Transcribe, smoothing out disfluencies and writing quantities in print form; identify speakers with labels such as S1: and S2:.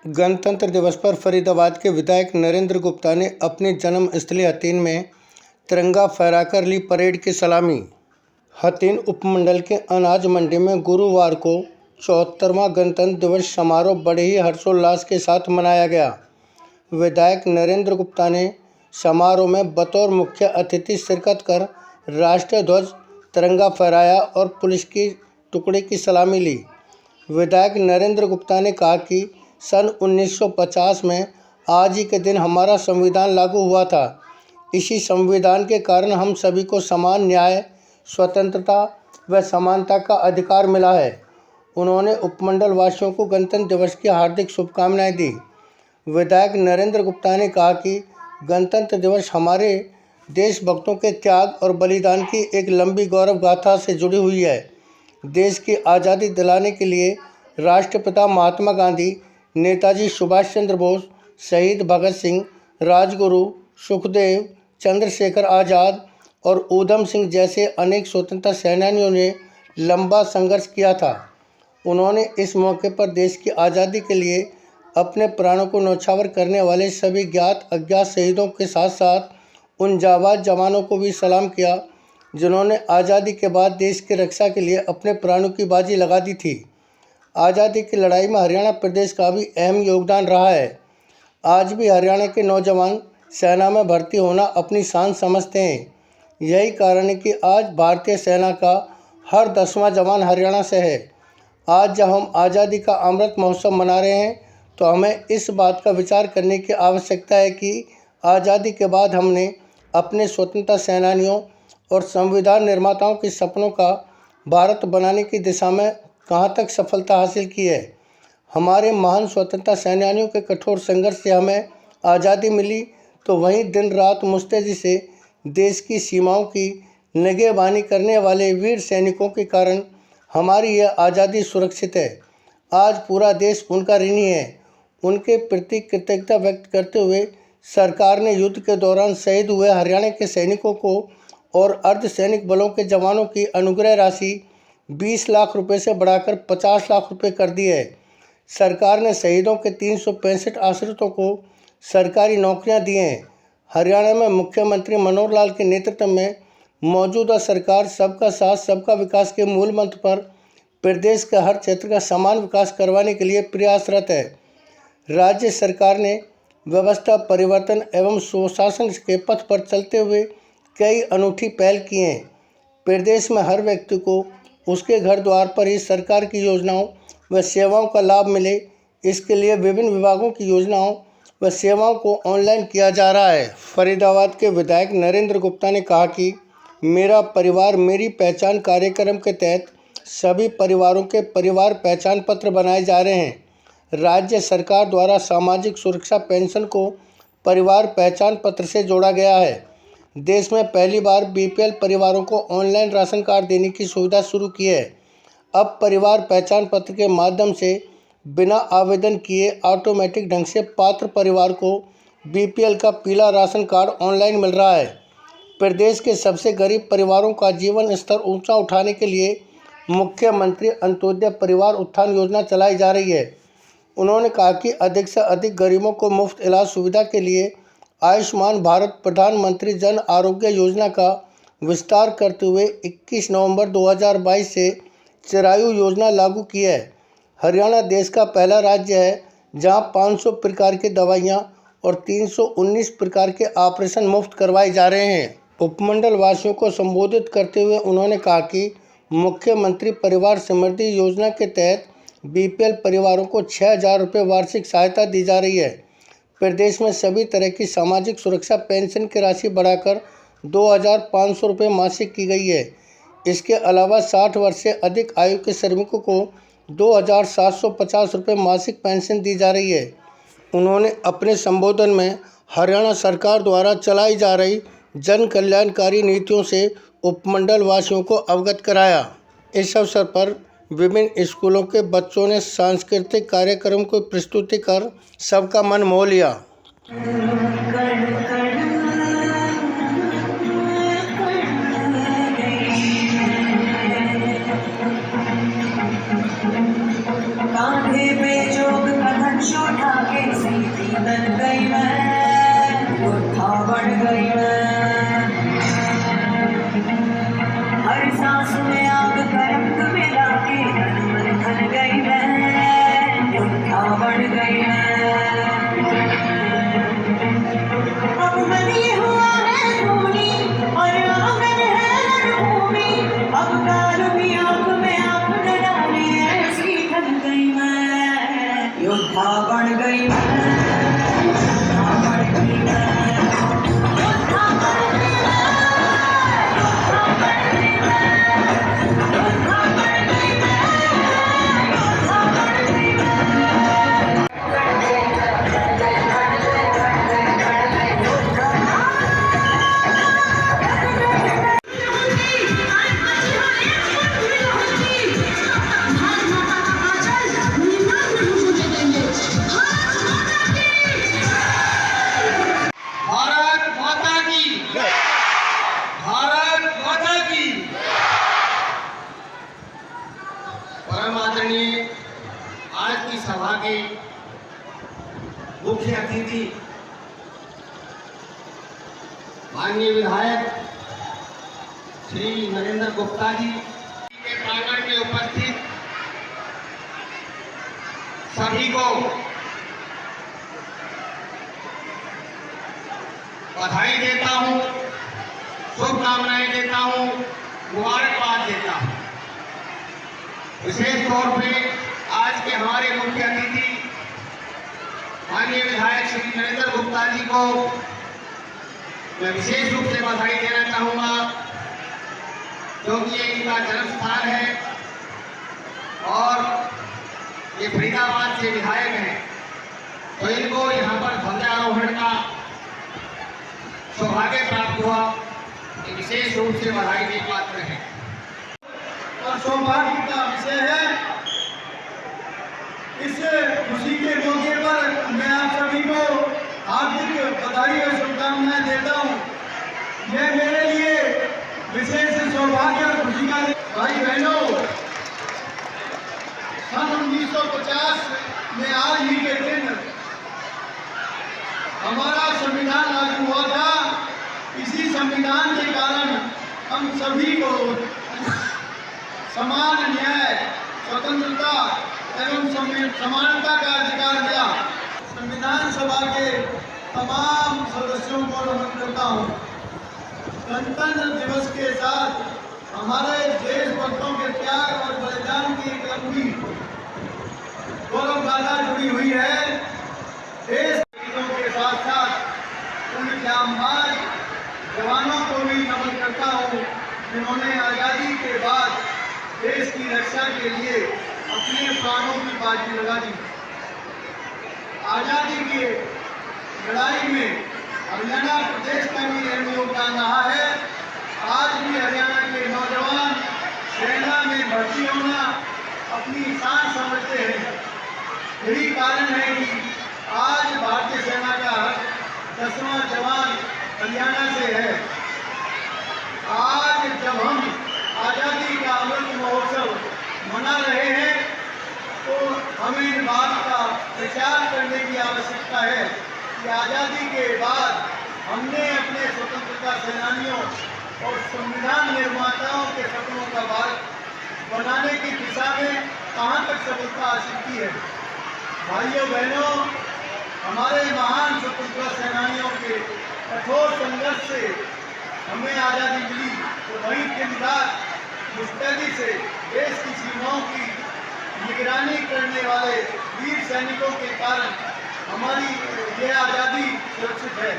S1: गणतंत्र दिवस पर फरीदाबाद के विधायक नरेंद्र गुप्ता ने अपनी जन्मस्थली हथीन में तिरंगा फहराकर ली परेड की सलामी। हथीन उपमंडल के अनाज मंडी में गुरुवार को 74वां गणतंत्र दिवस समारोह बड़े ही हर्षोल्लास के साथ मनाया गया। विधायक नरेंद्र गुप्ता ने समारोह में बतौर मुख्य अतिथि शिरकत कर राष्ट्रीय ध्वज तिरंगा फहराया और पुलिस की टुकड़ी की सलामी ली। विधायक नरेंद्र गुप्ता ने कहा कि सन 1950 में आज ही के दिन हमारा संविधान लागू हुआ था। इसी संविधान के कारण हम सभी को समान न्याय, स्वतंत्रता व समानता का अधिकार मिला है। उन्होंने उपमंडल वासियों को गणतंत्र दिवस की हार्दिक शुभकामनाएं दी। विधायक नरेंद्र गुप्ता ने कहा कि गणतंत्र दिवस हमारे देशभक्तों के त्याग और बलिदान की एक लंबी गौरव गाथा से जुड़ी हुई है। देश की आज़ादी दिलाने के लिए राष्ट्रपिता महात्मा गांधी, नेताजी सुभाष चंद्र बोस, शहीद भगत सिंह, राजगुरु, सुखदेव, चंद्रशेखर आज़ाद और ऊधम सिंह जैसे अनेक स्वतंत्रता सेनानियों ने लंबा संघर्ष किया था। उन्होंने इस मौके पर देश की आज़ादी के लिए अपने प्राणों को न्यौछावर करने वाले सभी ज्ञात अज्ञात शहीदों के साथ साथ उन जाबाज जवानों को भी सलाम किया जिन्होंने आज़ादी के बाद देश की रक्षा के लिए अपने प्राणों की बाजी लगा दी थी। आज़ादी की लड़ाई में हरियाणा प्रदेश का भी अहम योगदान रहा है। आज भी हरियाणा के नौजवान सेना में भर्ती होना अपनी शान समझते हैं। यही कारण है कि आज भारतीय सेना का हर 10वां जवान हरियाणा से है। आज जब हम आज़ादी का अमृत महोत्सव मना रहे हैं तो हमें इस बात का विचार करने की आवश्यकता है कि आज़ादी के बाद हमने अपने स्वतंत्रता सेनानियों और संविधान निर्माताओं के सपनों का भारत बनाने की दिशा में कहाँ तक सफलता हासिल की है। हमारे महान स्वतंत्रता सेनानियों के कठोर संघर्ष से हमें आज़ादी मिली, तो वहीं दिन रात मुस्तैदी से देश की सीमाओं की निगहबानी करने वाले वीर सैनिकों के कारण हमारी यह आज़ादी सुरक्षित है। आज पूरा देश उनका ऋणी है। उनके प्रति कृतज्ञता व्यक्त करते हुए सरकार ने युद्ध के दौरान शहीद हुए हरियाणा के सैनिकों को और अर्धसैनिक बलों के जवानों की अनुग्रह राशि 20 लाख रुपए से बढ़ाकर 50 लाख रुपए कर दी है। सरकार ने शहीदों के 365 आश्रितों को सरकारी नौकरियां दी हैं। हरियाणा में मुख्यमंत्री मनोहर लाल के नेतृत्व में मौजूदा सरकार सबका साथ सबका विकास के मूल मंत्र पर प्रदेश के हर क्षेत्र का समान विकास करवाने के लिए प्रयासरत है। राज्य सरकार ने व्यवस्था परिवर्तन एवं सुशासन के पथ पर चलते हुए कई अनूठी पहल की हैं। प्रदेश में हर व्यक्ति को उसके घर द्वार पर ही सरकार की योजनाओं व सेवाओं का लाभ मिले, इसके लिए विभिन्न विभागों की योजनाओं व सेवाओं को ऑनलाइन किया जा रहा है। फरीदाबाद के विधायक नरेंद्र गुप्ता ने कहा कि मेरा परिवार मेरी पहचान कार्यक्रम के तहत सभी परिवारों के परिवार पहचान पत्र बनाए जा रहे हैं। राज्य सरकार द्वारा सामाजिक सुरक्षा पेंशन को परिवार पहचान पत्र से जोड़ा गया है। देश में पहली बार बीपीएल परिवारों को ऑनलाइन राशन कार्ड देने की सुविधा शुरू की है। अब परिवार पहचान पत्र के माध्यम से बिना आवेदन किए ऑटोमेटिक ढंग से पात्र परिवार को बीपीएल का पीला राशन कार्ड ऑनलाइन मिल रहा है। प्रदेश के सबसे गरीब परिवारों का जीवन स्तर ऊंचा उठाने के लिए मुख्यमंत्री अंत्योदय परिवार उत्थान योजना चलाई जा रही है। उन्होंने कहा कि अधिक से अधिक गरीबों को मुफ्त इलाज सुविधा के लिए आयुष्मान भारत प्रधानमंत्री जन आरोग्य योजना का विस्तार करते हुए 21 नवंबर 2022 से चिरायु योजना लागू की है। हरियाणा देश का पहला राज्य है जहां 500 प्रकार की दवाइयां और 319 प्रकार के ऑपरेशन मुफ्त करवाए जा रहे हैं। उपमंडल वासियों को संबोधित करते हुए उन्होंने कहा कि मुख्यमंत्री परिवार समृद्धि योजना के तहत बीपीएल परिवारों को 6,000 रुपये वार्षिक सहायता दी जा रही है। प्रदेश में सभी तरह की सामाजिक सुरक्षा पेंशन की राशि बढ़ाकर 2,500 रुपये मासिक की गई है। इसके अलावा 60 वर्ष से अधिक आयु के श्रमिकों को 2,750 रुपये मासिक पेंशन दी जा रही है। उन्होंने अपने संबोधन में हरियाणा सरकार द्वारा चलाई जा रही जन कल्याणकारी नीतियों से उपमंडल वासियों को अवगत कराया। इस अवसर पर विभिन्न स्कूलों के बच्चों ने सांस्कृतिक कार्यक्रम को प्रस्तुति कर सबका मन मोह लिया।
S2: कांधे पे जोग कदम छोटा बढ़ गई है। अब बनी हुआ है धूनी और आंगन है रणभूमि, अब काल भी आंख में आंख न डाली ऐसी थक गई मैं। योद्धा बढ़ गई मैं, योद्धा बढ़ गई मैं, योद्धा बढ़ गई मैं, योद्धा बढ़ गई मैं, योद्धा बढ़ गई मैं, योद्धा बढ़ गई मैं।
S3: भारत माता की, भारत माता की। परम आदरणीय आज की सभा के मुख्य अतिथि माननीय विधायक श्री नरेंद्र गुप्ता जी के प्रांगण में उपस्थित सभी को बधाई देता हूं, शुभकामनाएं देता हूं, मुबारकबाद देता हूं। विशेष तौर पे आज के हमारे मुख्य अतिथि माननीय विधायक श्री नरेंद्र गुप्ता जी को मैं विशेष रूप से बधाई देना चाहूंगा, क्योंकि ये इनका जन्म स्थान है और ये फरीदाबाद से विधायक हैं, तो इनको यहाँ पर ध्वजारोहण का सौभाग्य प्राप्त हुआ, ये विशेष रूप से बधाई के पात्र है
S4: और सौभाग्य का विषय है। इस खुशी के मौके पर मैं आप सभी को हार्दिक बधाई और शुभकामनाएं देता हूं। यह मेरे लिए विशेष सौभाग्य और खुशी का भाई बहनों, सन 1950 में आज ही के दिन हमारा संविधान लागू हुआ था। इसी संविधान के कारण हम सभी को समान न्याय, स्वतंत्रता एवं समानता का अधिकार मिला। संविधान सभा के तमाम सदस्यों को नमन करता हूँ। गणतंत्र दिवस के साथ हमारे देशभक्तों के त्याग और बलिदान की एक लंबी गौरव गाथा जुड़ी हुई है। देश के साथ साथ उन जांबाज जवानों को भी नमन करता हूँ, जिन्होंने आज़ादी के बाद देश की रक्षा के लिए अपने प्राणों की बाजी लगा दी। आज़ादी की लड़ाई में हरियाणा प्रदेश का भी अहम योगदान रहा है। आज भी हरियाणा के नौजवान सेना में भर्ती होना अपनी शान समझते हैं। यही कारण है कि आज भारतीय सेना का 10वां जवान हरियाणा से है। आज जब हम आज़ादी का अमृत महोत्सव मना रहे हैं, तो हमें इस बात का विचार करने की आवश्यकता है कि आज़ादी के बाद हमने अपने स्वतंत्रता सेनानियों और संविधान निर्माताओं के सपनों का भारत बनाने की दिशा में कहाँ तक सफलता हासिल की है। भाइयों बहनों, हमारे महान स्वतंत्रता सेनानियों के कठोर संघर्ष से हमें आज़ादी मिली, तो वही दिन रात मुस्तैदी से देश की सीमाओं की निगरानी करने वाले वीर सैनिकों के कारण हमारी यह आज़ादी सुरक्षित है।